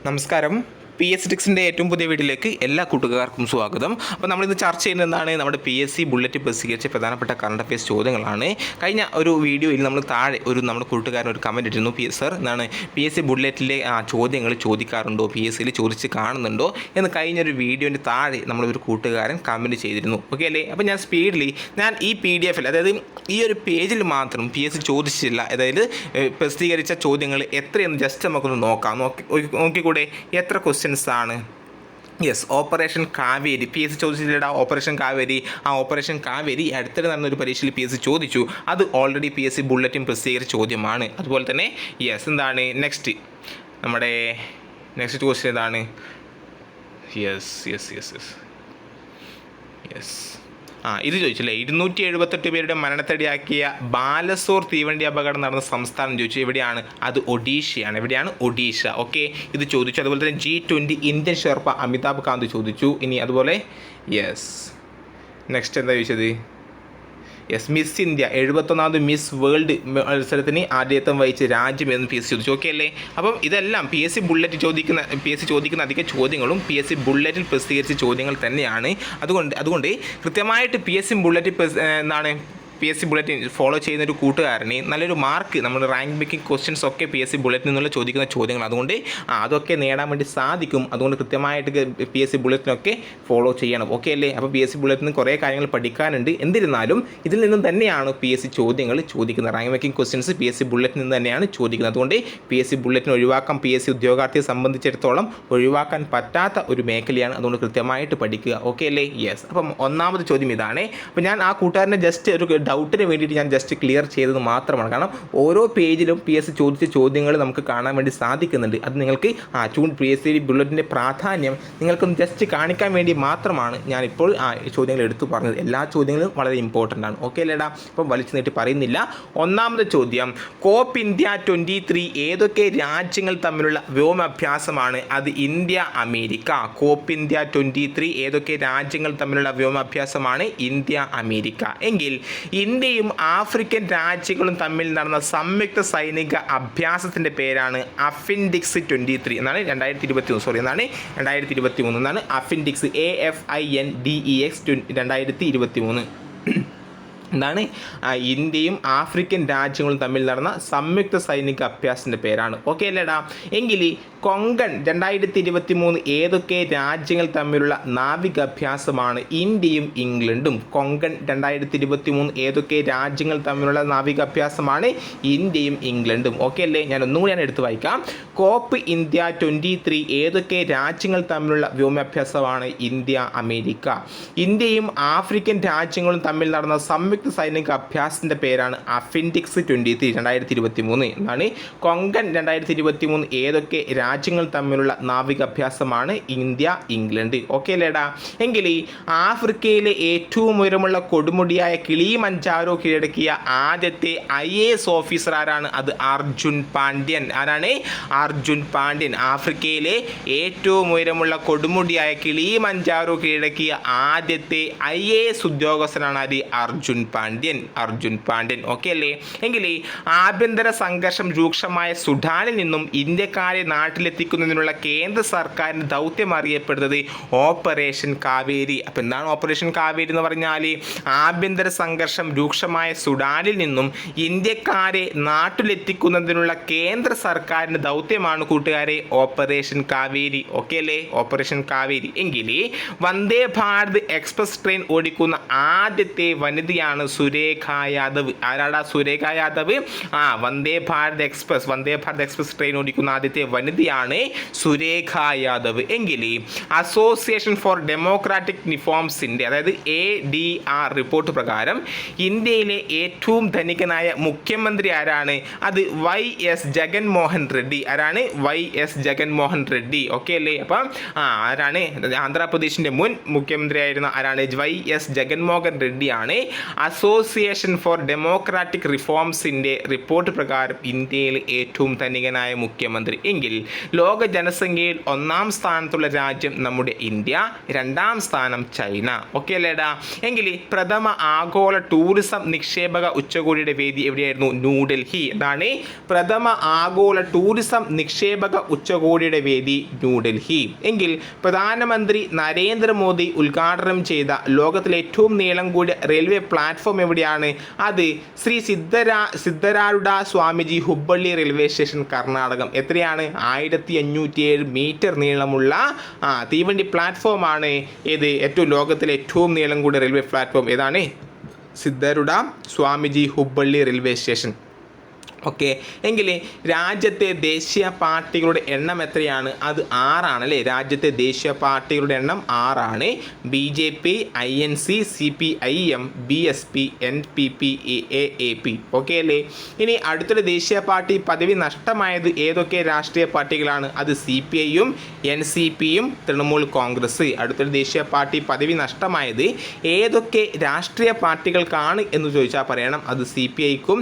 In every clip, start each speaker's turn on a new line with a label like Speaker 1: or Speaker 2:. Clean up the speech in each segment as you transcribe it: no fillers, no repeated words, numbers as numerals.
Speaker 1: നമസ്കാരം. PSTICSിൻ്റെ ഏറ്റവും പുതിയ വീഡിയോയിലേക്ക് എല്ലാ കൂട്ടുകാർക്കും സ്വാഗതം. അപ്പോൾ നമ്മളിന്ന് ചർച്ച ചെയ്യുന്നതാണ് നമ്മുടെ PSC ബുള്ളറ്റ് പ്രസിദ്ധീകരിച്ച പ്രധാനപ്പെട്ട കറണ്ട് അഫയേഴ്സ് ചോദ്യങ്ങളാണ്. കഴിഞ്ഞ ഒരു വീഡിയോയിൽ നമ്മൾ താഴെ നമ്മുടെ കൂട്ടുകാരൻ ഒരു കമൻറ്റ് ഇട്ടിരുന്നു, സർ എന്താണ് PSC ബുള്ളറ്റിലെ ചോദ്യങ്ങൾ ചോദിക്കാറുണ്ടോ, PSCയിൽ ചോദിച്ച് കാണുന്നുണ്ടോ എന്ന് കഴിഞ്ഞൊരു വീഡിയോൻ്റെ താഴെ നമ്മളൊരു കൂട്ടുകാരൻ കമൻറ്റ് ചെയ്തിരുന്നു. ഓക്കെ അല്ലേ? അപ്പോൾ ഞാൻ സ്പീഡിൽ ഈ PDF അതായത് ഈ ഒരു പേജിൽ മാത്രം PSC ചോദിച്ചില്ല, അതായത് പ്രസിദ്ധീകരിച്ച ചോദ്യങ്ങൾ എത്രയെന്ന് ജസ്റ്റ് നമുക്കൊന്ന് നോക്കിക്കൂടെ എത്ര ക്വസ്റ്റ്യൻസ് ആണ്. യെസ്, ഓപ്പറേഷൻ കാവേരി PSC ചോദിച്ചില്ല. ഓപ്പറേഷൻ കാവേരി, ഓപ്പറേഷൻ കാവേരി അടുത്തിടെ നടന്നൊരു പരീക്ഷയിൽ PSC ചോദിച്ചു. അത് ഓൾറെഡി PSC ബുള്ളറ്റിൻ പ്രസിദ്ധീകരിച്ച ചോദ്യമാണ്. അതുപോലെ തന്നെ എന്താണ് നെക്സ്റ്റ് ക്വസ്റ്റ്യൻ ഏതാണ്? ഇത് ചോദിച്ചില്ലേ, 278 പേരുടെ മരണത്തിടയാക്കിയ ബാലസോർ തീവണ്ടി അപകടം നടന്ന സംസ്ഥാനം ചോദിച്ചു. എവിടെയാണ്? അത് ഒഡീഷയാണ്. എവിടെയാണ്? ഒഡീഷ. ഓക്കെ, ഇത് ചോദിച്ചു. അതുപോലെ തന്നെ G20 Indian sherpa Amitabh Kant ചോദിച്ചു. ഇനി അതുപോലെ നെക്സ്റ്റ് എന്താ ചോദിച്ചത്? മിസ് ഇന്ത്യ 71ാമത് മിസ് വേൾഡ് മത്സരത്തിന് ആദ്യത്വം വഹിച്ച രാജ്യം എന്ന് PSC ചോദിച്ചു. ഓക്കെ അല്ലേ? അപ്പം ഇതെല്ലാം PSC ചോദിക്കുന്ന അധിക ചോദ്യങ്ങളും PSC ബുള്ളറ്റിൽ പ്രസിദ്ധീകരിച്ച ചോദ്യങ്ങൾ തന്നെയാണ്. അതുകൊണ്ട് കൃത്യമായിട്ട് PSC ബുള്ളറ്റിൻ ഫോളോ ചെയ്യുന്ന ഒരു കൂട്ടുകാരന് നല്ലൊരു മാർക്ക്, നമ്മൾ റാങ്ക് മേക്കിംഗ് ക്വസ്റ്റ്യൻസ് ഒക്കെ PSC ബുള്ളറ്റിൽ നിന്നുള്ള ചോദിക്കുന്ന ചോദ്യങ്ങൾ, അതുകൊണ്ട് അതൊക്കെ നേടാൻ വേണ്ടി സാധിക്കും. അതുകൊണ്ട് കൃത്യമായിട്ട് PSC ബുള്ളറ്റിനൊക്കെ ഫോളോ ചെയ്യണം. ഓക്കെ അല്ലേ? അപ്പോൾ PSC ബുള്ളറ്റിന് കുറേ കാര്യങ്ങൾ പഠിക്കാനുണ്ട്. എന്നിരുന്നാലും ഇതിൽ നിന്നും തന്നെയാണ് PSC ചോദ്യങ്ങൾ ചോദിക്കുന്നത്. റാങ്ക് മേക്കിംഗ് ക്വസ്റ്റ്യൻസ് PSC ബുള്ളറ്റിൽ നിന്ന് തന്നെയാണ് ചോദിക്കുന്നത്. അതുകൊണ്ട് PSC ബുള്ളറ്റിന് ഒഴിവാക്കാൻ PSC ഉദ്യോഗാർത്ഥിയെ സംബന്ധിച്ചിടത്തോളം ഒഴിവാക്കാൻ പറ്റാത്ത ഒരു മേഖലയാണ്. അതുകൊണ്ട് കൃത്യമായിട്ട് പഠിക്കുക. ഓക്കെ അല്ലേ? അപ്പം ഒന്നാമത് ചോദ്യം ഇതാണ്. അപ്പോൾ ഞാൻ ആ കൂട്ടുകാരനെ ജസ്റ്റ് ഒരു ഡൗട്ടിന് വേണ്ടിയിട്ട് ഞാൻ ജസ്റ്റ് ക്ലിയർ ചെയ്തത് മാത്രമാണ്. കാരണം ഓരോ പേജിലും PSC ചോദിച്ച ചോദ്യങ്ങൾ നമുക്ക് കാണാൻ വേണ്ടി സാധിക്കുന്നുണ്ട്. അത് നിങ്ങൾക്ക് PSC ബുള്ളറ്റിൻ്റെ പ്രാധാന്യം നിങ്ങൾക്കൊന്ന് ജസ്റ്റ് കാണിക്കാൻ വേണ്ടി മാത്രമാണ് ഞാനിപ്പോൾ ചോദ്യങ്ങൾ എടുത്തു പറഞ്ഞത്. എല്ലാ ചോദ്യങ്ങളും വളരെ ഇമ്പോർട്ടൻ്റ് ആണ്. ഓക്കെ അല്ലേടാ? അപ്പം വലിച്ചു നീട്ടി പറയുന്നില്ല. ഒന്നാമത്തെ ചോദ്യം, കോപ്പ് ഇന്ത്യ 23 ഏതൊക്കെ രാജ്യങ്ങൾ തമ്മിലുള്ള വ്യോമാഭ്യാസമാണ്? അത് ഇന്ത്യ അമേരിക്ക. കോപ്പ് ഇന്ത്യ 23 ഏതൊക്കെ രാജ്യങ്ങൾ തമ്മിലുള്ള വ്യോമാഭ്യാസമാണ്? India America. എങ്കിൽ ഇന്ത്യയും ആഫ്രിക്കൻ രാജ്യങ്ങളും തമ്മിൽ നടന്ന സംയുക്ത സൈനിക അഭ്യാസത്തിൻ്റെ പേരാണ് അഫിൻഡിക്സ് 23 എന്നാണ് 2023 എന്നാണ് അഫിൻഡിക്സ് AFINDEX 2023 എന്താണ്? ഇന്ത്യയും ആഫ്രിക്കൻ രാജ്യങ്ങളും തമ്മിൽ നടന്ന സംയുക്ത സൈനിക അഭ്യാസത്തിൻ്റെ പേരാണ്. ഓക്കെ അല്ലേടാ? എങ്കിൽ കൊങ്കൺ 2023 ഏതൊക്കെ രാജ്യങ്ങൾ തമ്മിലുള്ള നാവികാഭ്യാസമാണ്? ഇന്ത്യയും ഇംഗ്ലണ്ടും. കൊങ്കൺ 2023 ഏതൊക്കെ രാജ്യങ്ങൾ തമ്മിലുള്ള നാവികാഭ്യാസമാണ്? ഇന്ത്യയും ഇംഗ്ലണ്ടും. ഓക്കെ അല്ലേ? ഞാൻ ഒന്നുകൂടി എടുത്ത് വായിക്കാം. കോപ്പ് ഇന്ത്യ 23 ഏതൊക്കെ രാജ്യങ്ങൾ തമ്മിലുള്ള വ്യോമാഭ്യാസമാണ്? India America. ഇന്ത്യയും ആഫ്രിക്കൻ രാജ്യങ്ങളും തമ്മിൽ നടന്ന സംയുക്ത സൈനിക അഭ്യാസത്തിന്റെ പേരാണ് അഫിൻഡിക്സ് 23 2023 എന്നാണ്. കൊങ്കൺ 2023 ഏതൊക്കെ രാജ്യങ്ങൾ തമ്മിലുള്ള നാവികാഭ്യാസമാണ്? India England. ഓക്കെ അല്ലേടാ? എങ്കിൽ ആഫ്രിക്കയിലെ ഏറ്റവും ഉയരമുള്ള കൊടുമുടിയായ കിളിമഞ്ചാരോ കീഴടക്കിയ ആദ്യത്തെ IAS ഓഫീസർ ആരാണ്? അത് അർജുൻ പാണ്ഡ്യൻ. ആരാണ്? അർജുൻ പാണ്ഡ്യൻ. ആഫ്രിക്കയിലെ ഏറ്റവും ഉയരമുള്ള കൊടുമുടിയായ കിളിമഞ്ചാരോ കീഴടക്കിയ ആദ്യത്തെ IAS ഉദ്യോഗസ്ഥനാണ് അത് അർജുൻ പാണ്ഡ്യൻ. ഓക്കെ അല്ലേ? എങ്കിൽ ആഭ്യന്തര സംഘർഷം രൂക്ഷമായ സുഡാനിൽ നിന്നും ഇന്ത്യക്കാരെ നാട്ടിലെത്തിക്കുന്നതിനുള്ള കേന്ദ്ര സർക്കാരിൻ്റെ ദൗത്യം അറിയപ്പെടുന്നത് ഓപ്പറേഷൻ കാവേരി. അപ്പം എന്താണ് ഓപ്പറേഷൻ കാവേരി എന്ന് പറഞ്ഞാൽ? ആഭ്യന്തര സംഘർഷം രൂക്ഷമായ സുഡാനിൽ നിന്നും ഇന്ത്യക്കാരെ നാട്ടിലെത്തിക്കുന്നതിനുള്ള കേന്ദ്ര സർക്കാരിൻ്റെ ദൗത്യമാണ് കൂട്ടുകാരെ ഓപ്പറേഷൻ കാവേരി. ഓക്കെ അല്ലേ? ഓപ്പറേഷൻ കാവേരി. എങ്കിൽ വന്ദേ ഭാരത് എക്സ്പ്രസ് ട്രെയിൻ ഓടിക്കുന്ന ആദ്യത്തെ വനിതയാണ് സുരേഖ യാദവ്. ആരാടാ സുരേഖ യാദവ്? വന്ദേ ഭാരത് എക്സ്പ്രസ് ട്രെയിൻ ഓടിക്കുന്ന ആദ്യത്തെ വനിതയാണ് സുരേഖ യാദവ്. എങ്കിൽ അസോസിയേഷൻ ഫോർ ഡെമോക്രാറ്റിക് റിഫോംസിൻ്റെ അതായത് ADR റിപ്പോർട്ട് പ്രകാരം ഇന്ത്യയിലെ ഏറ്റവും ധനികനായ മുഖ്യമന്ത്രി ആരാണ്? അത് YS ജഗൻമോഹൻ റെഡ്ഡി. ആരാണ്? YS ജഗൻമോഹൻ റെഡ്ഡി. ഓക്കെ അല്ലേ? അപ്പം ആരാണ്? ആന്ധ്രാപ്രദേശിൻ്റെ മുൻ മുഖ്യമന്ത്രിയായിരുന്ന ആരാണ്? YS ജഗൻമോഹൻ റെഡ്ഡിയാണ് അസോസിയേഷൻ ഫോർ ഡെമോക്രാറ്റിക് റിഫോംസിൻ്റെ റിപ്പോർട്ട് പ്രകാരം ഇന്ത്യയിൽ ഏറ്റവും ധനികനായ മുഖ്യമന്ത്രി എങ്കിൽ ലോക ജനസംഖ്യയിൽ 1-ാം സ്ഥാനത്തുള്ള രാജ്യം നമ്മുടെ ഇന്ത്യ, 2-ാം സ്ഥാനം ചൈന. ഓക്കെ അല്ലേടാ? എങ്കിൽ പ്രഥമ ആഗോള ടൂറിസം നിക്ഷേപക ഉച്ചകോടിയുടെ വേദി എവിടെയായിരുന്നു? ന്യൂഡൽഹി. അതാണ് പ്രഥമ ആഗോള ടൂറിസം നിക്ഷേപക ഉച്ചകോടിയുടെ വേദി ന്യൂഡൽഹി. എങ്കിൽ പ്രധാനമന്ത്രി നരേന്ദ്രമോദി ഉദ്ഘാടനം ചെയ്ത ലോകത്തിലെ ഏറ്റവും നീളം കൂടിയ റെയിൽവേ പ്ലാറ്റ്ഫോം എവിടെയാണ്? അത് ശ്രീ സിദ്ധരാരുഡ സ്വാമിജി ഹുബ്ബള്ളി റെയിൽവേ സ്റ്റേഷൻ, കർണാടകം. എത്രയാണ്? 1507 മീറ്റർ നീളമുള്ള തീവണ്ടി പ്ലാറ്റ്ഫോമാണ് ഇത്. ലോകത്തിലെ ഏറ്റവും നീളം കൂടിയ റെയിൽവേ പ്ലാറ്റ്ഫോം ഏതാണ്? Siddharoodha Swamiji Hubballi railway station. Okay. എങ്കിൽ രാജ്യത്തെ ദേശീയ പാർട്ടികളുടെ എണ്ണം എത്രയാണ്? അത് 6 അല്ലേ? രാജ്യത്തെ ദേശീയ പാർട്ടികളുടെ എണ്ണം 6. BJP, INC, CPIM, BSP, NPP, AAP. Okay അല്ലേ? ഇനി അടുത്തൊരു ദേശീയ പാർട്ടി പദവി നഷ്ടമായത് ഏതൊക്കെ രാഷ്ട്രീയ പാർട്ടികളാണ്? അത് CPIയും NCPയും തൃണമൂൽ കോൺഗ്രസ്. അടുത്തൊരു ദേശീയ പാർട്ടി പദവി നഷ്ടമായത് ഏതൊക്കെ രാഷ്ട്രീയ പാർട്ടികൾക്കാണ് എന്ന് ചോദിച്ചാൽ പറയണം. അത് CPIക്കും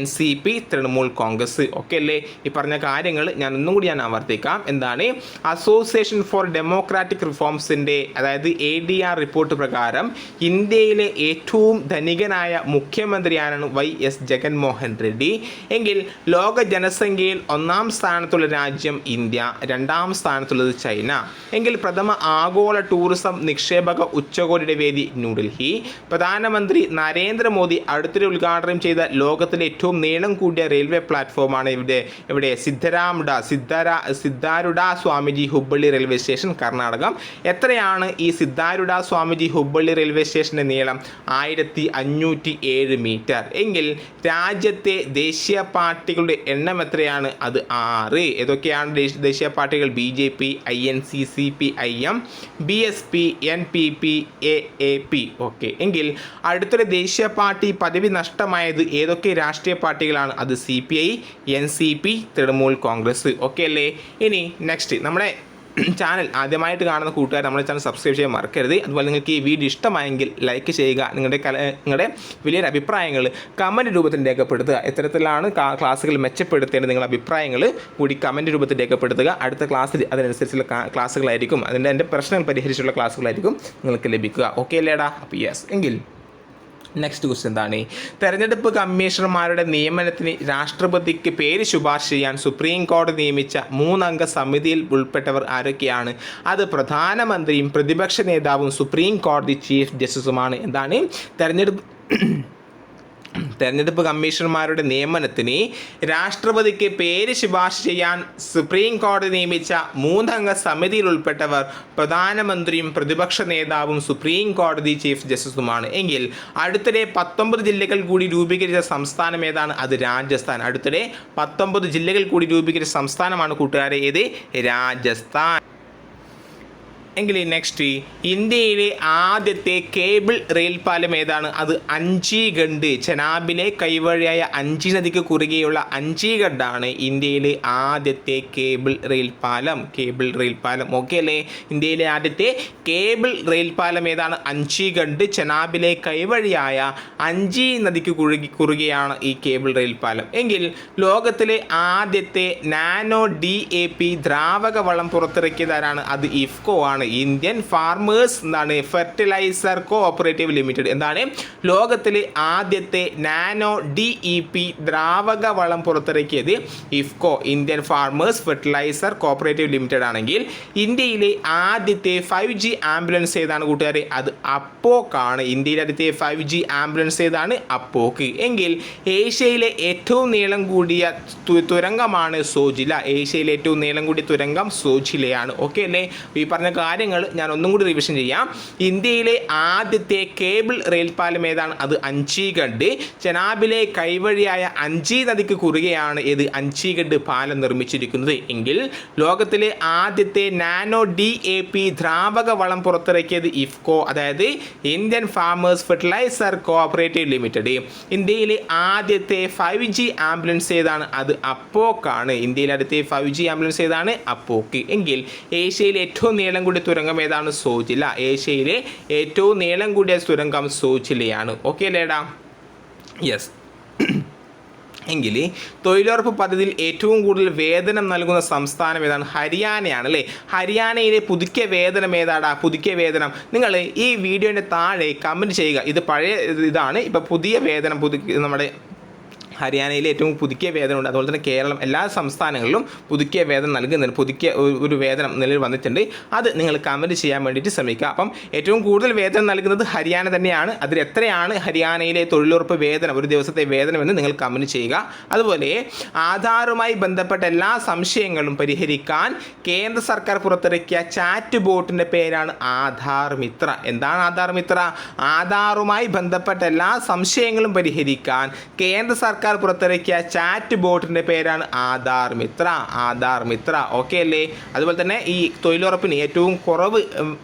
Speaker 1: NCP, തൃണമൂൽ കോൺഗ്രസ്. ഓക്കെ അല്ലേ? ഈ പറഞ്ഞ കാര്യങ്ങൾ ഞാൻ ഒന്നും കൂടി ആവർത്തിക്കാം. എന്താണ്? അസോസിയേഷൻ ഫോർ ഡെമോക്രാറ്റിക് റിഫോംസിൻ്റെ അതായത് ADR റിപ്പോർട്ട് പ്രകാരം ഇന്ത്യയിലെ ഏറ്റവും ധനികനായ മുഖ്യമന്ത്രിയാണ് YS ജഗൻമോഹൻ റെഡ്ഡി. എങ്കിൽ ലോക ജനസംഖ്യയിൽ 1-ാം സ്ഥാനത്തുള്ള രാജ്യം ഇന്ത്യ, 2-ാം സ്ഥാനത്തുള്ളത് ചൈന. എങ്കിൽ പ്രഥമ ആഗോള ടൂറിസം നിക്ഷേപക ഉച്ചകോടിയുടെ വേദി ന്യൂഡൽഹി. പ്രധാനമന്ത്രി നരേന്ദ്രമോദി അടുത്തിടെ ഉദ്ഘാടനം ചെയ്ത ലോകത്തിലെ ഏറ്റവും നീളം കൂടിയ റെയിൽവേ പ്ലാറ്റ്ഫോമാണ് ഇവിടെ സിദ്ധാരുഡ സ്വാമിജി ഹുബ്ബള്ളി റെയിൽവേ സ്റ്റേഷൻ, കർണാടകം. എത്രയാണ് ഈ സിദ്ധാരുഡ സ്വാമിജി ഹുബ്ബള്ളി റെയിൽവേ സ്റ്റേഷൻ്റെ നീളം? 1507 മീറ്റർ. എങ്കിൽ രാജ്യത്തെ ദേശീയ പാർട്ടികളുടെ എണ്ണം എത്രയാണ്? അത് 6. ഏതൊക്കെയാണ് ദേശീയ പാർട്ടികൾ? BJP, INC, CPIM, BSP, NPP, AAP. Okay. എങ്കിൽ അടുത്തൊരു ദേശീയ പാർട്ടി പദവി നഷ്ടമായത് ഏതൊക്കെ രാഷ്ട്രീയ പാർട്ടികളാണ്? അത് CPI, NCP, Trinamool Congress. Okay അല്ലേ? ഇനി നെക്സ്റ്റ് നമ്മുടെ ചാനൽ ആദ്യമായിട്ട് കാണുന്ന കൂട്ടുകാർ നമ്മുടെ ചാനൽ സബ്സ്ക്രൈബ് ചെയ്യാൻ മറക്കരുത്. അതുപോലെ നിങ്ങൾക്ക് ഈ വീഡിയോ ഇഷ്ടമായെങ്കിൽ ലൈക്ക് ചെയ്യുക. നിങ്ങളുടെ വലിയൊരു അഭിപ്രായങ്ങൾ കമൻറ്റ് രൂപത്തിൽ രേഖപ്പെടുത്തുക. എത്തരത്തിലാണ് ക്ലാസ്സുകൾ മെച്ചപ്പെടുത്തേണ്ടത് നിങ്ങളുടെ അഭിപ്രായങ്ങൾ കൂടി കമൻറ്റ് രൂപത്തിൽ രേഖപ്പെടുത്തുക. അടുത്ത ക്ലാസ്സിൽ അതിനനുസരിച്ചുള്ള ക്ലാസ്സുകളായിരിക്കും, എൻ്റെ പ്രശ്നങ്ങൾ പരിഹരിച്ചുള്ള ക്ലാസ്സുകളായിരിക്കും നിങ്ങൾക്ക് ലഭിക്കുക. ഓക്കെ അല്ലേടാ? അപ്പോൾ യെസ്. എങ്കിൽ നെക്സ്റ്റ് ക്വസ്റ്റ്യൻ എന്താണ്? തെരഞ്ഞെടുപ്പ് കമ്മീഷണർമാരുടെ നിയമനത്തിന് രാഷ്ട്രപതിക്ക് പേര് ശുപാർശ ചെയ്യാൻ സുപ്രീം കോടതി നിയമിച്ച 3-അംഗ സമിതിയിൽ ഉൾപ്പെട്ടവർ ആരൊക്കെയാണ്? അത് പ്രധാനമന്ത്രിയും പ്രതിപക്ഷ നേതാവും സുപ്രീം കോടതി ചീഫ് ജസ്റ്റിസുമാണ്. എന്താണ്? തെരഞ്ഞെടുപ്പ് കമ്മീഷണർമാരുടെ നിയമനത്തിന് രാഷ്ട്രപതിക്ക് പേര് ശുപാർശ ചെയ്യാൻ സുപ്രീം കോടതി നിയമിച്ച 3-അംഗ സമിതിയിൽ ഉൾപ്പെട്ടവർ പ്രധാനമന്ത്രിയും പ്രതിപക്ഷ നേതാവും സുപ്രീം കോടതി ചീഫ് ജസ്റ്റിസുമാണ്. എങ്കിൽ അടുത്തിടെ 19 ജില്ലകൾ കൂടി രൂപീകരിച്ച സംസ്ഥാനം ഏതാണ്? അത് രാജസ്ഥാൻ. അടുത്തിടെ 19 ജില്ലകൾ കൂടി രൂപീകരിച്ച സംസ്ഥാനമാണ് കൂട്ടുകാരെ. ഏത്? രാജസ്ഥാൻ. എങ്കിൽ നെക്സ്റ്റ്, ഇന്ത്യയിലെ ആദ്യത്തെ കേബിൾ റെയിൽ പാലം ഏതാണ്? അത് അഞ്ചീഗഡ്. ചെനാബിലെ കൈവഴിയായ അഞ്ചി നദിക്ക് കുറുകെയുള്ള അഞ്ചീഗഡാണ് ഇന്ത്യയിലെ ആദ്യത്തെ കേബിൾ റെയിൽ പാലം. ഓക്കെ അല്ലേ? ഇന്ത്യയിലെ ആദ്യത്തെ കേബിൾ റെയിൽ പാലം ഏതാണ്? അഞ്ചീഗഡ്. ചെനാബിലെ കൈവഴിയായ അഞ്ചി നദിക്ക് കുറുകെയാണ് ഈ കേബിൾ റെയിൽ പാലം. എങ്കിൽ ലോകത്തിലെ ആദ്യത്തെ നാനോ DAP ദ്രാവക വളം പുറത്തിറക്കിയതാരാണ്? അത് ഇഫ്കോ ആണ്. Indian farmers fertiliser cooperative limited. എന്താണ്? ലോകത്തിലെ ആദ്യത്തെ നാനോ DEP ദ്രാവക വളം പുറത്തിറക്കിയത് IFFCO, Indian farmers fertiliser cooperative limited ആണെങ്കിൽ ഇന്ത്യയിലെ ആദ്യത്തെ 5G ആംബുലൻസ് ഏതാണ് കൂട്ടുകാരെ? അത് അപ്പോക്കാണ്. ഇന്ത്യയിലെ ആദ്യത്തെ 5G ആംബുലൻസ് ഏതാണ്? അപ്പോക്ക്. എങ്കിൽ ഏഷ്യയിലെ ഏറ്റവും നീളം കൂടിയ തുരങ്കമാണ് സോജില. ഏഷ്യയിലെ ഏറ്റവും നീളം കൂടിയ തുരങ്കം സോജിലയാണ്. ഓക്കെ അല്ലേ? ഈ പറഞ്ഞ കാര്യങ്ങൾ ഞാൻ ഒന്നും കൂടി റിവിഷൻ ചെയ്യാം. ഇന്ത്യയിലെ ആദ്യത്തെ കേബിൾ റെയിൽ പാലം ഏതാണ്? അത് അഞ്ചീഗഡ്. ചെനാബിലെ കൈവഴിയായ അഞ്ചി നദിക്ക് കുറുകെയാണ് ഇത് അഞ്ചീഗഡ് പാലം നിർമ്മിച്ചിരിക്കുന്നത്. എങ്കിൽ ലോകത്തിലെ ആദ്യത്തെ നാനോ DAP ദ്രാവക വളം പുറത്തിറക്കിയത് ഇഫ്കോ, അതായത് Indian farmers fertiliser cooperative limited. ഇന്ത്യയിലെ ആദ്യത്തെ 5G ആംബുലൻസ് ഏതാണ്? അത് അപ്പോക്കാണ്. ഇന്ത്യയിലെ ആദ്യത്തെ 5G ആംബുലൻസ് ഏതാണ്? അപ്പോക്ക്. എങ്കിൽ ഏഷ്യയിലെ ഏറ്റവും നീളം കൂടിയ തുരങ്കം ഏതാണ്? സോജില. ഏഷ്യയിലെ ഏറ്റവും നീളം കൂടിയ തുരങ്കം സോജിലയാണ്. ഓക്കെ അല്ലേടാ? യെസ്. എങ്കിൽ തൊഴിലുറപ്പ് പദ്ധതിയിൽ ഏറ്റവും കൂടുതൽ വേതനം നൽകുന്ന സംസ്ഥാനം ഏതാണ്? ഹരിയാനയാണ് അല്ലേ. ഹരിയാനയിലെ പുതുക്കിയ വേതനം ഏതാടാ? പുതുക്കിയ വേതനം നിങ്ങൾ ഈ വീഡിയോൻ്റെ താഴെ കമൻറ്റ് ചെയ്യുക. ഇത് പഴയ ഇതാണ്, ഇപ്പോൾ പുതിയ വേതനം നമ്മുടെ ഹരിയാനയിൽ ഏറ്റവും പുതുക്കിയ വേതനമുണ്ട്. അതുപോലെ തന്നെ കേരളം എല്ലാ സംസ്ഥാനങ്ങളിലും പുതുക്കിയ വേതനം നൽകുന്നുണ്ട്. പുതുക്കിയ ഒരു വേതനം നിലവിൽ വന്നിട്ടുണ്ട്. അത് നിങ്ങൾ കമൻറ്റ് ചെയ്യാൻ വേണ്ടിയിട്ട് ശ്രമിക്കുക. അപ്പം ഏറ്റവും കൂടുതൽ വേതനം നൽകുന്നത് ഹരിയാന തന്നെയാണ്. അതിൽ എത്രയാണ് ഹരിയാനയിലെ തൊഴിലുറപ്പ് വേതനം, ഒരു ദിവസത്തെ വേതനമെന്ന് നിങ്ങൾ കമൻറ്റ് ചെയ്യുക. അതുപോലെ ആധാറുമായി ബന്ധപ്പെട്ട എല്ലാ സംശയങ്ങളും പരിഹരിക്കാൻ കേന്ദ്ര സർക്കാർ പുറത്തിറക്കിയ ചാറ്റ് ബോട്ടിൻ്റെ പേരാണ് ആധാർ മിത്ര. എന്താണ് ആധാർ മിത്ര? ആധാറുമായി ബന്ധപ്പെട്ട എല്ലാ സംശയങ്ങളും പരിഹരിക്കാൻ കേന്ദ്ര സർക്കാർ പുറത്തിറക്കിയ ചാറ്റ് ബോട്ടിൻ്റെ പേരാണ് ആധാർ മിത്ര. ആധാർ മിത്ര. ഓക്കെ അല്ലേ. അതുപോലെ തന്നെ ഈ തൊഴിലുറപ്പിന് ഏറ്റവും കുറവ്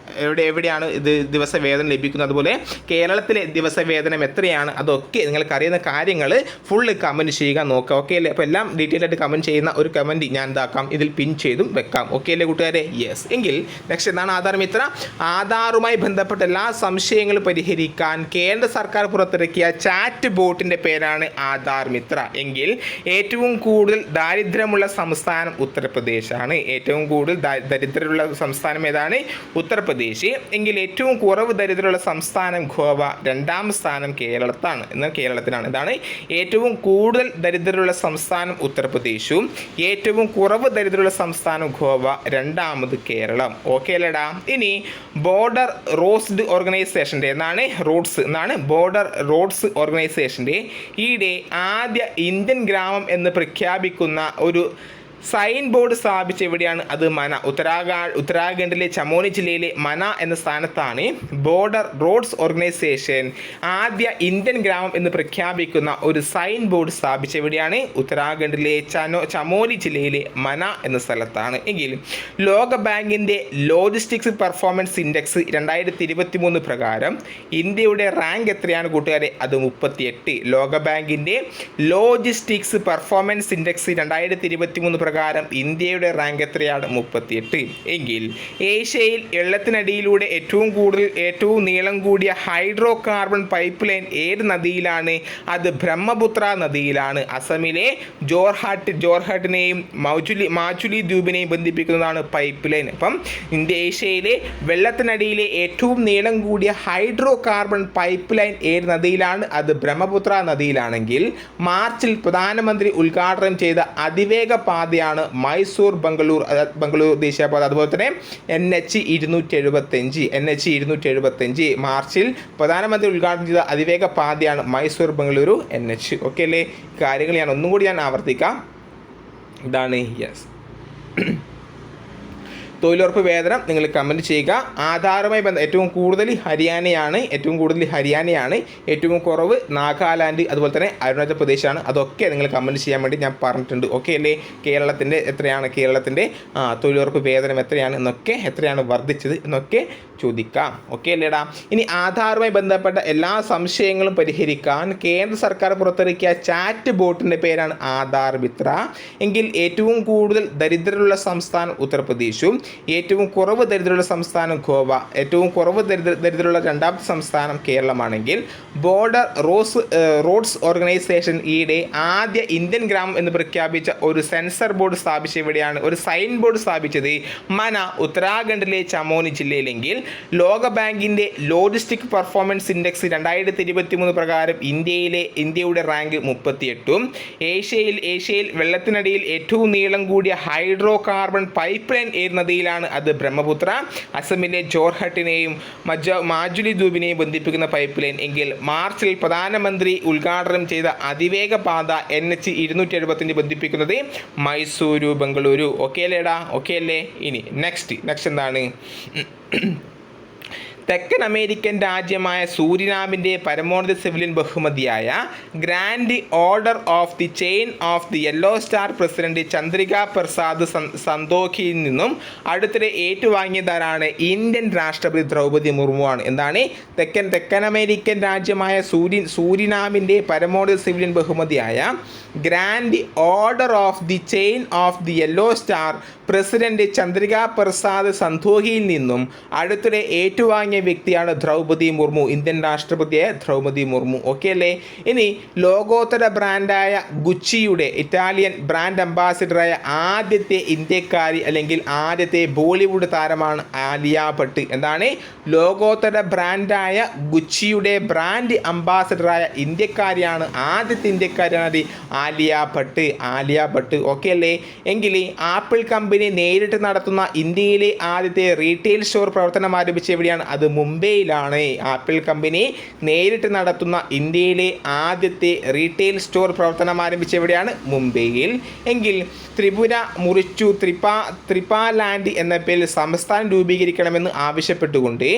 Speaker 1: എവിടെയാണ് ഇത് ദിവസവേതനം ലഭിക്കുന്നത്, അതുപോലെ കേരളത്തിലെ ദിവസവേതനം എത്രയാണ്, അതൊക്കെ നിങ്ങൾക്കറിയുന്ന കാര്യങ്ങൾ ഫുള്ള് കമൻറ്റ് ചെയ്യുക, നോക്കുക. ഓക്കെ അല്ലേ. അപ്പോൾ എല്ലാം ഡീറ്റെയിൽ ആയിട്ട് കമൻറ്റ് ചെയ്യുന്ന ഒരു കമൻറ്റ് ഞാൻ ഇതാക്കാം, ഇതിൽ പിൻ ചെയ്തും വെക്കാം. ഓക്കെ അല്ലേ കൂട്ടുകാരെ. യെസ്. എങ്കിൽ നെക്സ്റ്റ് എന്താണ് ആധാർ മിത്ര? ആധാറുമായി ബന്ധപ്പെട്ട എല്ലാ സംശയങ്ങളും പരിഹരിക്കാൻ കേന്ദ്ര സർക്കാർ പുറത്തിറക്കിയ ചാറ്റ് ബോട്ടിൻ്റെ പേരാണ് ആധാർ മിത്ര. എങ്കിൽ ഏറ്റവും കൂടുതൽ ദാരിദ്ര്യമുള്ള സംസ്ഥാനം ഉത്തർപ്രദേശാണ്. ഏറ്റവും കൂടുതൽ ദരിദ്രമുള്ള സംസ്ഥാനം ഏതാണ്? ഉത്തർപ്രദേശ്. എങ്കിൽ ഏറ്റവും കുറവ് ദരിദ്രമുള്ള സംസ്ഥാനം ഗോവ. രണ്ടാം സ്ഥാനം കേരളത്താണ്. എന്നാൽ കേരളത്തിലാണ്. ഇതാണ് ഏറ്റവും കൂടുതൽ ദരിദ്രമുള്ള സംസ്ഥാനം ഉത്തർപ്രദേശും ഏറ്റവും കുറവ് ദരിദ്രമുള്ള സംസ്ഥാനം ഗോവ, രണ്ടാമത് കേരളം. ഓക്കെ അല്ലേടാ. ഇനി ബോർഡർ റോഡ്സ് ഓർഗനൈസേഷൻ്റെ ബോർഡർ റോഡ്സ് ഓർഗനൈസേഷൻ്റെ ഈയിടെ ആദ്യ ഇന്ത്യൻ ഗ്രാമം എന്ന് പ്രഖ്യാപിക്കുന്ന ഒരു സൈൻ ബോർഡ് സ്ഥാപിച്ച എവിടെയാണ്? അത് മന. ഉത്തരാഖണ്ഡിലെ ചമോലി ജില്ലയിലെ മന എന്ന സ്ഥാനത്താണ് ബോർഡർ റോഡ്സ് ഓർഗനൈസേഷൻ ആദ്യ ഇന്ത്യൻ ഗ്രാമം എന്ന് പ്രഖ്യാപിക്കുന്ന ഒരു സൈൻ ബോർഡ് സ്ഥാപിച്ച എവിടെയാണ്? ഉത്തരാഖണ്ഡിലെ ചമോലി ജില്ലയിലെ മന എന്ന സ്ഥലത്താണ്. എങ്കിൽ ലോക ബാങ്കിൻ്റെ ലോജിസ്റ്റിക്സ് പെർഫോമൻസ് ഇൻഡെക്സ് 2023 പ്രകാരം ഇന്ത്യയുടെ റാങ്ക് എത്രയാണ് കൂട്ടുകാരെ? അത് 38. ലോക ബാങ്കിൻ്റെ ലോജിസ്റ്റിക്സ് പെർഫോമൻസ് ഇൻഡെക്സ് 2023 പ്രകാരം ഇന്ത്യയുടെ റാങ്ക് എത്രയാണ്? 38. എങ്കിൽ ഏഷ്യയിൽ വെള്ളത്തിനടിയിലൂടെ ഏറ്റവും നീളം കൂടിയ ഹൈഡ്രോ കാർബൺ പൈപ്പ് ലൈൻ ഏത് നദിയിലാണ്? അത് ബ്രഹ്മപുത്ര നദിയിലാണ്. അസമിലെ ജോർഹട്ടിനെയും മാജുലി ദ്വീപിനെയും ബന്ധിപ്പിക്കുന്നതാണ് പൈപ്പ് ലൈൻ. അപ്പം ഏഷ്യയിലെ വെള്ളത്തിനടിയിലെ ഏറ്റവും നീളം കൂടിയ ഹൈഡ്രോ കാർബൺ പൈപ്പ് ലൈൻ ഏത് നദിയിലാണ്? അത് ബ്രഹ്മപുത്ര നദിയിലാണെങ്കിൽ മാർച്ചിൽ പ്രധാനമന്ത്രി ഉദ്ഘാടനം ചെയ്ത അതിവേഗ പാതയാണ് മൈസൂർ ബംഗളൂർ ദേശീയപാത. അതുപോലെ തന്നെ NH 275 മാർച്ചിൽ പ്രധാനമന്ത്രി ഉദ്ഘാടനം ചെയ്ത അതിവേഗ പാതയാണ് മൈസൂർ ബംഗളൂരു NH. ഓക്കെ അല്ലേ. കാര്യങ്ങൾ ഒന്നും കൂടി ആവർത്തിക്കാം. ഇതാണ് യെസ്. തൊഴിലുറപ്പ് വേതനം നിങ്ങൾ കമൻറ്റ് ചെയ്യുക. ആധാറുമായി ഏറ്റവും കൂടുതൽ ഹരിയാനയാണ്, ഏറ്റവും കുറവ് നാഗാലാൻഡ്, അതുപോലെ തന്നെ അരുണാചൽ പ്രദേശാണ്. അതൊക്കെ നിങ്ങൾ കമൻറ്റ് ചെയ്യാൻ വേണ്ടി ഞാൻ പറഞ്ഞിട്ടുണ്ട്. ഓക്കെ അല്ലേ. കേരളത്തിൻ്റെ എത്രയാണ്, കേരളത്തിൻ്റെ തൊഴിലുറപ്പ് വേതനം എത്രയാണ് എന്നൊക്കെ, എത്രയാണ് വർദ്ധിച്ചത് എന്നൊക്കെ ചോദിക്കാം. ഓക്കെ അല്ലേടാ. ഇനി ആധാറുമായി ബന്ധപ്പെട്ട എല്ലാ സംശയങ്ങളും പരിഹരിക്കാൻ കേന്ദ്ര സർക്കാർ പുറത്തിറക്കിയ ചാറ്റ് ബോട്ടിൻ്റെ പേരാണ് ആധാർ മിത്ര. എങ്കിൽ ഏറ്റവും കൂടുതൽ ദരിദ്രരുള്ള സംസ്ഥാനം ഉത്തർപ്രദേശും ഏറ്റവും കുറവ് ദരിദ്രമുള്ള സംസ്ഥാനം ഗോവ, ഏറ്റവും കുറവ് ദരിദ്രമുള്ള രണ്ടാമത്തെ സംസ്ഥാനം കേരളമാണെങ്കിൽ ബോർഡർ റോഡ്സ് ഓർഗനൈസേഷൻ ഈയിടെ ആദ്യ ഇന്ത്യൻ ഗ്രാമം എന്ന് പ്രഖ്യാപിച്ച ഒരു സെൻസർ ബോർഡ് സ്ഥാപിച്ച എവിടെയാണ്? ഒരു സൈൻ ബോർഡ് സ്ഥാപിച്ചത് മന, ഉത്തരാഖണ്ഡിലെ ചമോലി ജില്ലയിലെങ്കിൽ ലോക ബാങ്കിൻ്റെ ലോജിസ്റ്റിക് പെർഫോമൻസ് ഇൻഡെക്സ് 2023 പ്രകാരം ഇന്ത്യയുടെ റാങ്ക് 38. ഏഷ്യയിൽ വെള്ളത്തിനടിയിൽ ഏറ്റവും നീളം കൂടിയ ഹൈഡ്രോ കാർബൺ പൈപ്പ് ലൈൻ ഏത് നദിയിലാണ്? അത് ബ്രഹ്മപുത്ര. അസമിലെ ജോർഹട്ടിനെയും മാജുലി ദ്വീപിനെയും ബന്ധിപ്പിക്കുന്ന പൈപ്പ് ലൈൻ. എങ്കിൽ മാർച്ചിൽ പ്രധാനമന്ത്രി ഉദ്ഘാടനം ചെയ്ത അതിവേഗ പാത NH 275 ബന്ധിപ്പിക്കുന്നത് മൈസൂരു ബംഗളൂരു. ഓക്കെ അല്ലേടാ. ഓക്കെ അല്ലേ. ഇനി നെക്സ്റ്റ് എന്താണ്? തെക്കൻ അമേരിക്കൻ രാജ്യമായ സൂരിനാമിൻ്റെ പരമോന്നത സിവിലിയൻ ബഹുമതിയായ grand order of the chain of the yellow star president Chandrika Prasad സന്തോഖിയിൽ നിന്നും അടുത്തിടെ ഏറ്റുവാങ്ങിയതാരാണ്? ഇന്ത്യൻ രാഷ്ട്രപതി ദ്രൗപദി മുർമുവാണ്. എന്താണ്? തെക്കൻ അമേരിക്കൻ രാജ്യമായ സൂരിനാമിൻ്റെ പരമോന്നത സിവിലിയൻ ബഹുമതിയായ grand order of the chain of the yellow star president Chandrika Prasad സന്തോഖിയിൽ നിന്നും അടുത്തിടെ ഏറ്റുവാങ്ങിയ വ്യക്തിയാണ് ദ്രൗപദി മുർമു, ഇന്ത്യൻ രാഷ്ട്രപതിയായ ദ്രൗപദി മുർമു. ഓക്കെ അല്ലേ? ഇനി ലോകോത്തര ബ്രാൻഡായ ഗുച്ചിയുടെ ഇറ്റാലിയൻ ബ്രാൻഡ് അംബാസിഡറായ ആദ്യത്തെ ഇന്ത്യക്കാരി അല്ലെങ്കിൽ ആദ്യത്തെ ബോളിവുഡ് താരമാണ് ആലിയ ഭട്ട്. എന്താണ്? ലോകോത്തര ബ്രാൻഡായ ഗുച്ചിയുടെ ബ്രാൻഡ് അംബാസിഡറായ ഇന്ത്യക്കാരിയാണ്, ആദ്യത്തെ ഇന്ത്യക്കാരിയാണ് ആലിയ ഭട്ട്. ആലിയ ഭട്ട്. ഓക്കെ അല്ലേ? എങ്കിൽ ആപ്പിൾ കമ്പനി നേരിട്ട് നടത്തുന്ന ഇന്ത്യയിലെ ആദ്യത്തെ റീറ്റെയിൽ സ്റ്റോർ പ്രവർത്തനം ആരംഭിച്ച എവിടെയാണ്? അത് മുംബൈയിലാണ്. ആപ്പിൾ കമ്പനി നേരിട്ട് നടത്തുന്ന ഇന്ത്യയിലെ ആദ്യത്തെ റീറ്റെയിൽ സ്റ്റോർ പ്രവർത്തനം ആരംഭിച്ച എവിടെയാണ്? മുംബൈയിൽ. എങ്കിൽ ത്രിപുര മുറിച്ചു ത്രിപാലാൻഡ് എന്ന പേരിൽ സംസ്ഥാനം രൂപീകരിക്കണമെന്ന് ആവശ്യപ്പെട്ടുകൊണ്ട്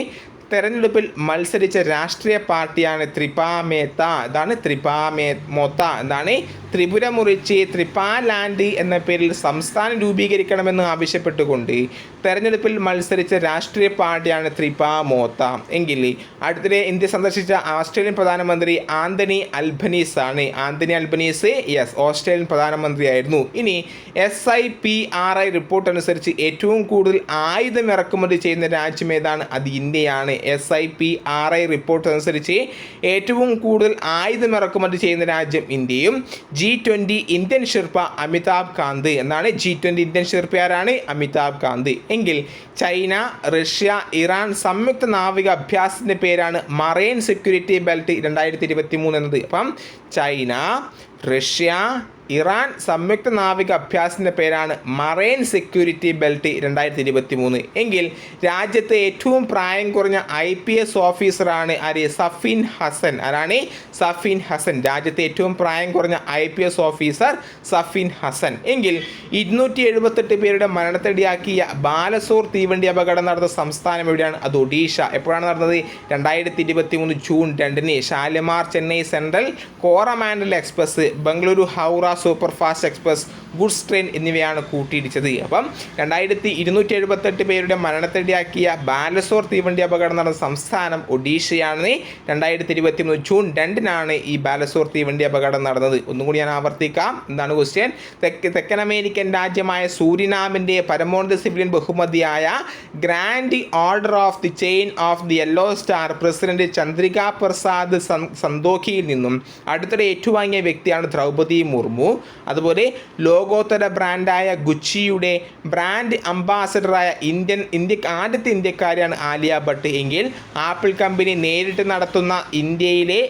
Speaker 1: തെരഞ്ഞെടുപ്പിൽ മത്സരിച്ച രാഷ്ട്രീയ പാർട്ടിയാണ് ത്രിപാമേത്ത. ഇതാണ് ത്രിപാമോത്ത. എന്താണ്? ത്രിപുര മുറിച്ച് ത്രിപാലാൻഡ് എന്ന പേരിൽ സംസ്ഥാനം രൂപീകരിക്കണമെന്ന് ആവശ്യപ്പെട്ടുകൊണ്ട് തെരഞ്ഞെടുപ്പിൽ മത്സരിച്ച രാഷ്ട്രീയ പാർട്ടിയാണ് ത്രിപാമോത്ത. എങ്കിൽ അടുത്തിടെ ഇന്ത്യ സന്ദർശിച്ച ഓസ്ട്രേലിയൻ പ്രധാനമന്ത്രി ആന്റണി അൽബനീസ് ആണ്. ആന്റണി അൽബനീസ് ഓസ്ട്രേലിയൻ പ്രധാനമന്ത്രിയായിരുന്നു. ഇനി SIPRI റിപ്പോർട്ട് അനുസരിച്ച് ഏറ്റവും കൂടുതൽ ആയുധം ഇറക്കുമതി ചെയ്യുന്ന രാജ്യം ഏതാണ്? അത് ഇന്ത്യയാണ്. SIPRI റിപ്പോർട്ട് അനുസരിച്ച് ഏറ്റവും കൂടുതൽ ആയുധം ഇറക്കുമതി ചെയ്യുന്ന രാജ്യം ഇന്ത്യയും. G20 Indian ഷിർപ്പ Amitabh Kant. എന്നാണ് G20 ഇന്ത്യൻ ഷിർപ്പ ആരാണ്? അമിതാഭ് കാന്ത്. എങ്കിൽ ചൈന, റഷ്യ, ഇറാൻ സംയുക്ത നാവിക അഭ്യാസത്തിൻ്റെ പേരാണ് മറൈൻ സെക്യൂരിറ്റി ബെൽറ്റ് 2023 എന്നത്. അപ്പം ചൈന, റഷ്യ, ഇറാൻ സംയുക്ത നാവിക അഭ്യാസത്തിൻ്റെ പേരാണ് മറൈൻ സെക്യൂരിറ്റി ബെൽറ്റ് 2023. എങ്കിൽ രാജ്യത്തെ ഏറ്റവും പ്രായം കുറഞ്ഞ IPS ഓഫീസറാണ് ആര്? സഫീൻ ഹസൻ. ആരാണ്? സഫീൻ ഹസൻ. രാജ്യത്തെ ഏറ്റവും പ്രായം കുറഞ്ഞ IPS ഓഫീസർ സഫീൻ ഹസൻ. എങ്കിൽ 278 പേരുടെ മരണത്തിനിടയാക്കിയ ബാലസോർ തീവണ്ടി അപകടം നടന്ന സംസ്ഥാനം എവിടെയാണ്? അത് ഒഡീഷ. എപ്പോഴാണ് നടന്നത്? 2023 ജൂൺ 2-ന് Shalimar Chennai central Coromandel express, Bengaluru Howrah super fast express goods train എന്നിവയാണ് കൂട്ടിയിടിച്ചത്. അപ്പം 2278 പേരുടെ മരണത്തിനിടയാക്കിയ ബാലസോർ തീവണ്ടി അപകടം നടന്ന സംസ്ഥാനം ഒഡീഷയാണ്. 2023 ജൂൺ 2-നാണ് ഈ ബാലസോർ തീവണ്ടി അപകടം നടന്നത്. ഒന്നുകൂടി ഞാൻ ആവർത്തിക്കാം. എന്താണ് ക്വസ്റ്റ്യൻ? തെക്കൻ അമേരിക്കൻ രാജ്യമായ സൂരിനാമിൻ്റെ പരമോന്നത സിവിലിയൻ ബഹുമതിയായ grand order of the chain of the yellow star president Chandrika Prasad സന്തോഖിയിൽ നിന്നും അടുത്തിടെ ഏറ്റുവാങ്ങിയ വ്യക്തിയാണ് ദ്രൗപദി മുർമു. അതുപോലെ ലോകോത്തര ബ്രാൻഡായ ഗുച്ചിയുടെ ബ്രാൻഡ് അംബാസഡറായ ആദ്യത്തെ ഇന്ത്യക്കാരിയാണ് ആലിയ ഭട്ട്. എങ്കിൽ ആപ്പിൾ കമ്പനി നേരിട്ട് നടത്തുന്ന ഇന്ത്യയിലെ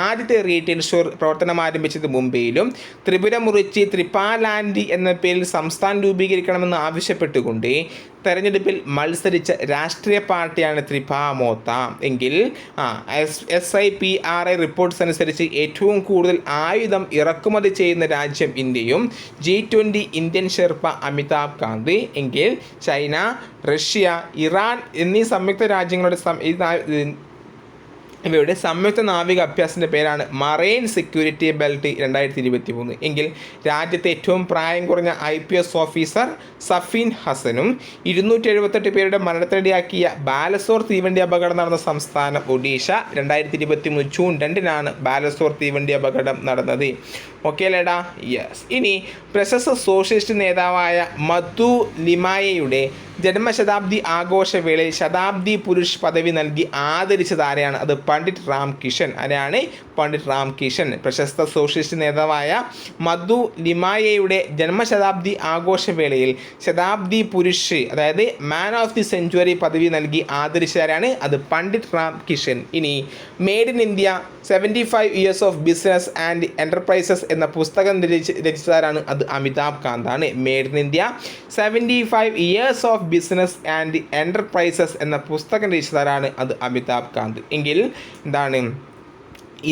Speaker 1: ആദ്യത്തെ റീറ്റെയിൽ സ്റ്റോർ പ്രവർത്തനം ആരംഭിച്ചത് മുംബൈയിലും. ത്രിപുര മുറിച്ച് ത്രിപാലാൻഡ് എന്ന പേരിൽ സംസ്ഥാനം രൂപീകരിക്കണമെന്ന് ആവശ്യപ്പെട്ടുകൊണ്ട് തെരഞ്ഞെടുപ്പിൽ മത്സരിച്ച രാഷ്ട്രീയ പാർട്ടിയാണ് ത്രിപാമോത്ത. എങ്കിൽ SIPRI റിപ്പോർട്ട്സ് അനുസരിച്ച് ഏറ്റവും കൂടുതൽ ആയുധം ഇറക്കുമതി ചെയ്യുന്ന രാജ്യം ഇന്ത്യയും. G20 Indian sherpa Amitabh Kant. എങ്കിൽ ചൈന, റഷ്യ, ഇറാൻ എന്നീ സംയുക്ത രാജ്യങ്ങളുടെ ഇവയുടെ സംയുക്ത നാവിക അഭ്യാസത്തിൻ്റെ പേരാണ് മറൈൻ സെക്യൂരിറ്റി ബെൽറ്റ് 2023. എങ്കിൽ രാജ്യത്തെ ഏറ്റവും പ്രായം കുറഞ്ഞ IPS ഓഫീസർ സഫീൻ ഹസനും 278 പേരുടെ മരണത്തിനിടയാക്കിയ ബാലസോർ തീവണ്ടി അപകടം നടന്ന സംസ്ഥാനം ഒഡീഷ. 2023 ജൂൺ 2-നാണ് ബാലസോർ തീവണ്ടി അപകടം നടന്നത്. ഓക്കെ അല്ലേടാ? യെസ്. ഇനി പ്രശസ്ത സോഷ്യലിസ്റ്റ് നേതാവായ മധു ലിമായയുടെ ജന്മശതാബ്ദി ആഘോഷവേളയിൽ ശതാബ്ദി പുരുഷ് പദവി നൽകി ആദരിച്ചത് ആരെയാണ്? അത് പണ്ഡിറ്റ് റാം കിഷൻ. ആരാണ്? പണ്ഡിറ്റ് റാം കിഷൻ. പ്രശസ്ത സോഷ്യലിസ്റ്റ് നേതാവായ മധു ലിമായയുടെ ജന്മശതാബ്ദി ആഘോഷവേളയിൽ ശതാബ്ദി പുരുഷ്, അതായത് മാൻ ഓഫ് ദി സെഞ്ച്വറി പദവി നൽകി ആദരിച്ചതാരാണ്? അത് പണ്ഡിറ്റ് റാം കിഷൻ. ഇനി made in India 75 years of business and enterprises എന്ന പുസ്തകം രചിച്ചതാരാണ്? അത് അമിതാഭ് കാന്താണ്. Made in India 75 years of business and enterprises എന്ന പുസ്തകം രചിച്ചതാരാണ്? അത് അമിതാഭ് കാന്ത്. എങ്കിൽ എന്താണ്?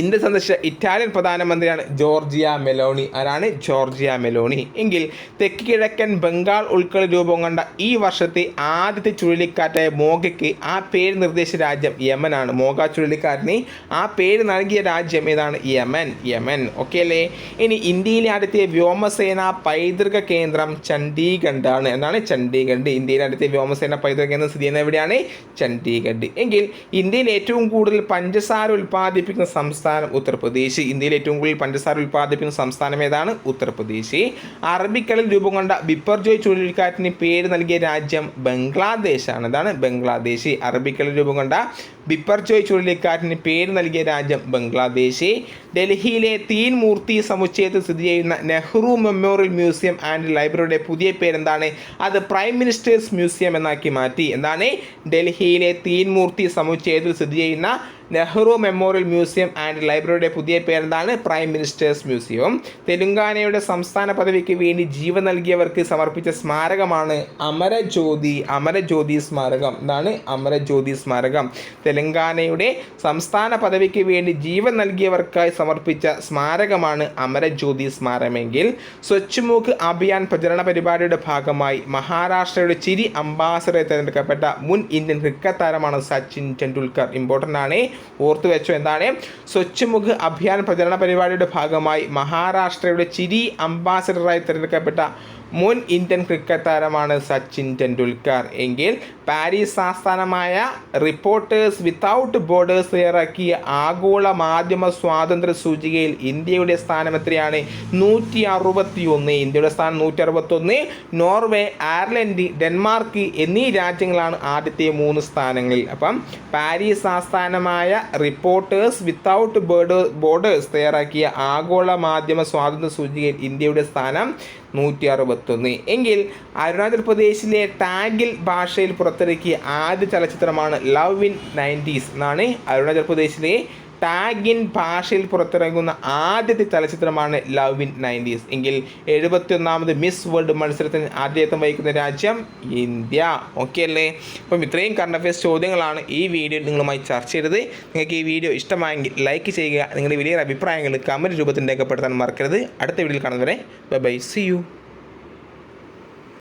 Speaker 1: ഇന്ത്യ സന്ദർശിച്ച ഇറ്റാലിയൻ പ്രധാനമന്ത്രിയാണ് ജോർജിയ മെലോണി. ആരാണ്? Georgia Meloni. എങ്കിൽ തെക്ക് കിഴക്കൻ ബംഗാൾ ഉൾക്കടൽ രൂപം കൊണ്ട ഈ വർഷത്തെ ആദ്യത്തെ ചുഴലിക്കാറ്റായ മോഗയ്ക്ക് ആ പേര് നിർദ്ദേശിച്ച രാജ്യം യമനാണ്. മോഗ ചുഴലിക്കാറ്റിന് ആ പേര് നൽകിയ രാജ്യം ഏതാണ്? യമൻ. ഓക്കെ അല്ലേ? ഇനി ഇന്ത്യയിലെ ആദ്യത്തെ വ്യോമസേന പൈതൃക കേന്ദ്രം ചണ്ഡീഗഡ് ആണ്. എന്താണ്? ചണ്ഡീഗഡ്. ഇന്ത്യയിലെ ആദ്യത്തെ വ്യോമസേന പൈതൃക കേന്ദ്രം സ്ഥിതി ചെയ്യുന്നത് എവിടെയാണ്? ചണ്ഡീഗഡ്. എങ്കിൽ ഇന്ത്യയിൽ ഏറ്റവും കൂടുതൽ പഞ്ചസാര ഉൽപ്പാദിപ്പിക്കുന്ന സംസ്ഥാനം ഉത്തർപ്രദേശ്. ഇന്ത്യയിൽ ഏറ്റവും കൂടുതൽ പഞ്ചസാര ഉൽപ്പാദിപ്പിക്കുന്ന സംസ്ഥാനം ഏതാണ്? ഉത്തർപ്രദേശ്. അറബിക്കടലിൽ രൂപം കൊണ്ട ബിപ്പർജോയ് ചുഴലിക്കാറ്റിന് പേര് നൽകിയ രാജ്യം ബംഗ്ലാദേശാണ്. ഇതാണ് ബംഗ്ലാദേശ്. അറബിക്കടലിൽ രൂപം കൊണ്ട ബിപ്പർജോയ് ചുഴലിക്കാറ്റിന് പേര് നൽകിയ രാജ്യം ബംഗ്ലാദേശ്. ഡൽഹിയിലെ തീൻ മൂർത്തി സമുച്ചയത്തിൽ സ്ഥിതി ചെയ്യുന്ന നെഹ്റു മെമ്മോറിയൽ മ്യൂസിയം ആൻഡ് ലൈബ്രറിയുടെ പുതിയ പേരെന്താണ്? അത് പ്രൈം മിനിസ്റ്റേഴ്സ് മ്യൂസിയം എന്നാക്കി മാറ്റി. എന്താണ്? ഡൽഹിയിലെ തീൻ മൂർത്തി സമുച്ചയത്തിൽ സ്ഥിതി ചെയ്യുന്ന നെഹ്റു മെമ്മോറിയൽ മ്യൂസിയം ആൻഡ് ലൈബ്രറിയുടെ പുതിയ പേരെന്താണ്? Prime ministers museum. തെലുങ്കാനയുടെ സംസ്ഥാന പദവിക്ക് വേണ്ടി ജീവൻ നൽകിയവർക്ക് സമർപ്പിച്ച സ്മാരകമാണ് അമരജ്യോതി സ്മാരകം. എന്താണ്? അമരജ്യോതി സ്മാരകം. തെലങ്കാനയുടെ സംസ്ഥാന പദവിക്ക് വേണ്ടി ജീവൻ നൽകിയവർക്കായി സമർപ്പിച്ച സ്മാരകമാണ് അമരജ്യോതി സ്മാരകമെങ്കിൽ സ്വച്ഛ് മുഖ് അഭിയാൻ പ്രചരണ പരിപാടിയുടെ ഭാഗമായി മഹാരാഷ്ട്രയുടെ ചിരി അംബാസഡറെ തിരഞ്ഞെടുക്കപ്പെട്ട മുൻ ഇന്ത്യൻ ക്രിക്കറ്റ് താരമാണ് സച്ചിൻ ടെണ്ടുൽക്കർ. ഇമ്പോർട്ടൻ്റ് ആണ്, ഓർത്തു വെച്ചോ. എന്താണ്? സ്വച്ഛ് മുഖ് അഭിയാൻ പ്രചരണ പരിപാടിയുടെ ഭാഗമായി മഹാരാഷ്ട്രയുടെ ചിരി അംബാസഡറായി തിരഞ്ഞെടുക്കപ്പെട്ട മുൻ ഇന്ത്യൻ ക്രിക്കറ്റ് താരമാണ് സച്ചിൻ ടെണ്ടുൽക്കർ. എങ്കിൽ പാരീസ് ആസ്ഥാനമായ റിപ്പോർട്ടേഴ്സ് വിത്തൗട്ട് ബോർഡേഴ്സ് തയ്യാറാക്കിയ ആഗോള മാധ്യമ സ്വാതന്ത്ര്യ സൂചികയിൽ ഇന്ത്യയുടെ സ്ഥാനം എത്രയാണ്? 161. ഇന്ത്യയുടെ സ്ഥാനം 161. നോർവേ, അയർലൻഡ്, ഡെൻമാർക്ക് എന്നീ രാജ്യങ്ങളാണ് ആദ്യത്തെ 3 സ്ഥാനങ്ങളിൽ. അപ്പം പാരീസ് ആസ്ഥാനമായ റിപ്പോർട്ടേഴ്സ് വിത്തൗട്ട് ബോർഡേഴ്സ് തയ്യാറാക്കിയ ആഗോള മാധ്യമ സ്വാതന്ത്ര്യ സൂചികയിൽ ഇന്ത്യയുടെ സ്ഥാനം 161. എങ്കിൽ അരുണാചൽ പ്രദേശിലെ ടാഗിൽ ഭാഷയിൽ പുറത്തിറക്കിയ ആദ്യ ചലച്ചിത്രമാണ് ലവ് ഇൻ 90s എന്നാണ്. അരുണാചൽ പ്രദേശിലെ ടാഗിൻ ഭാഷയിൽ പുറത്തിറങ്ങുന്ന ആദ്യത്തെ ചലച്ചിത്രമാണ് ലവ് ഇൻ 90s. എങ്കിൽ 71ാമത് മിസ് വേൾഡ് മത്സരത്തിന് ആദ്യത്വം വഹിക്കുന്ന രാജ്യം ഇന്ത്യ. ഓക്കെ അല്ലേ? അപ്പം ഇത്രയും കറണ്ട് അഫയേഴ്സ് ചോദ്യങ്ങളാണ് ഈ വീഡിയോയിൽ നിങ്ങളുമായി ചർച്ച ചെയ്തത്. നിങ്ങൾക്ക് ഈ വീഡിയോ ഇഷ്ടമായെങ്കിൽ ലൈക്ക് ചെയ്യുക. നിങ്ങളുടെ വലിയ അഭിപ്രായങ്ങൾ കമൻറ്റ് രൂപത്തിൽ രേഖപ്പെടുത്താൻ മറക്കരുത്. അടുത്ത വീഡിയോയിൽ കാണുന്നവരെ ബൈ ബൈ, സി യു.